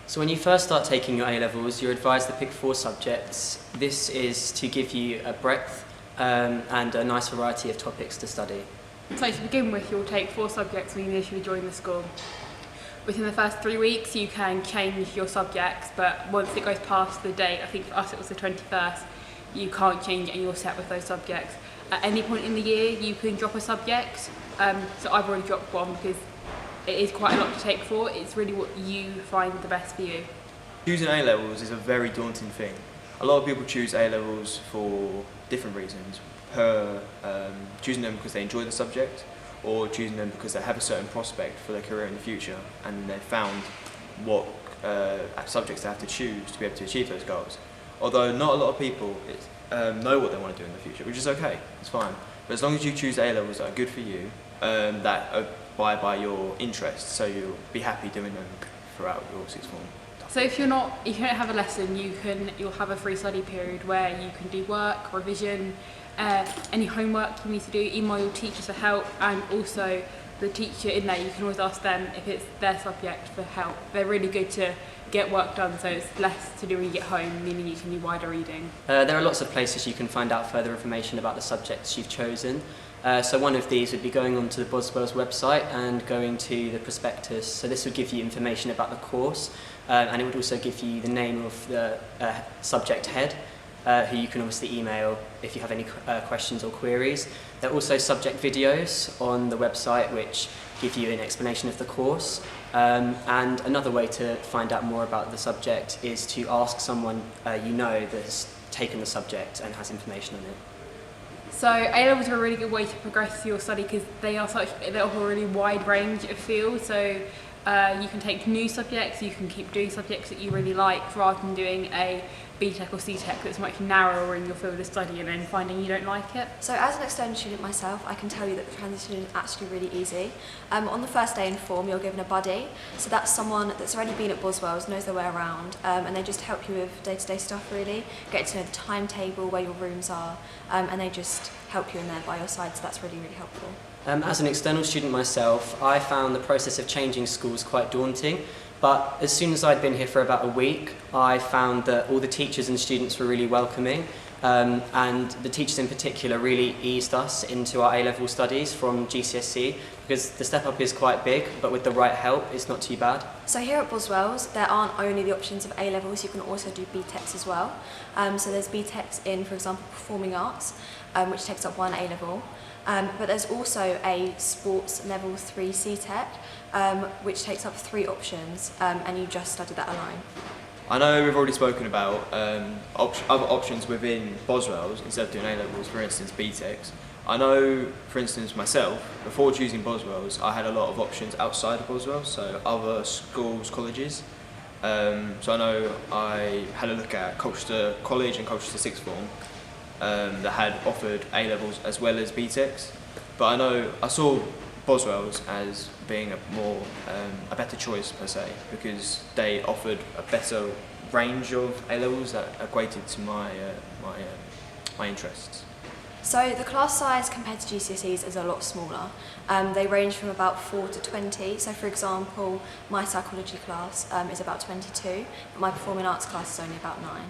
So when you first start taking your A-levels, you're advised to pick 4 subjects. This is to give you a breadth and a nice variety of topics to study. So to begin with, you'll take 4 subjects when you initially join the school. Within the first 3 weeks, you can change your subjects, but once it goes past the date, I think for us it was the 21st, you can't change it and you're set with those subjects. At any point in the year, you can drop a subject. So I've already dropped one because it is quite a lot to take 4. It's really what you find the best for you. Choosing A-levels is a very daunting thing. A lot of people choose A-levels for different reasons. Choosing them because they enjoy the subject, or choosing them because they have a certain prospect for their career in the future and they've found what subjects they have to choose to be able to achieve those goals. Although not a lot of people know what they want to do in the future, which is okay, it's fine. But as long as you choose A-levels that are good for you, that abide by your interests, so you'll be happy doing them throughout your sixth form. So if you don't have a lesson, you'll have a free study period where you can do work, revision, any homework you need to do, email your teacher for help, and also the teacher in there, you can always ask them if it's their subject for help. They're really good to get work done, so it's less to do when you get home, meaning you can do wider reading. There are lots of places you can find out further information about the subjects you've chosen. So one of these would be going onto the Boswell's website and going to the prospectus. So this would give you information about the course, and it would also give you the name of the subject head, who you can obviously email if you have any questions or queries. There are also subject videos on the website which give you an explanation of the course. And another way to find out more about the subject is to ask someone you know that has taken the subject and has information on it. So A-levels are a really good way to progress your study because they offer a really wide range of fields. So you can take new subjects, you can keep doing subjects that you really like rather than doing a BTech or CTech that's much narrower in your field of study and then finding you don't like it. So as an external student myself, I can tell you that the transition is actually really easy. On the first day in form, you're given a buddy. So that's someone that's already been at Boswell's, knows their way around, and they just help you with day-to-day stuff really, get to know the timetable, where your rooms are, and they just help you in there by your side, so that's really, really helpful. As an external student myself, I found the process of changing schools quite daunting, but as soon as I'd been here for about a week, I found that all the teachers and students were really welcoming, and the teachers in particular really eased us into our A-level studies from GCSE, because the step up is quite big, but with the right help, it's not too bad. So here at Boswell's, there aren't only the options of A-levels, you can also do BTechs as well. So there's BTechs in, for example, performing arts, which takes up 1 A-level. But there's also a sports level 3 CTech, which takes up 3 options, and you just study that alone. I know we've already spoken about other options within Boswell's instead of doing A-levels, for instance BTechs. I know, for instance, myself, before choosing Boswell's, I had a lot of options outside of Boswell's, so other schools, colleges. So I know I had a look at Colchester College and Colchester Sixth Form that had offered A-levels as well as BTechs, but I know I saw Boswell's as being a better choice per se, because they offered a better range of A-levels that equated to my interests. So the class size compared to GCSEs is a lot smaller. They range from about 4 to 20. So for example, my psychology class is about 22, but my performing arts class is only about 9.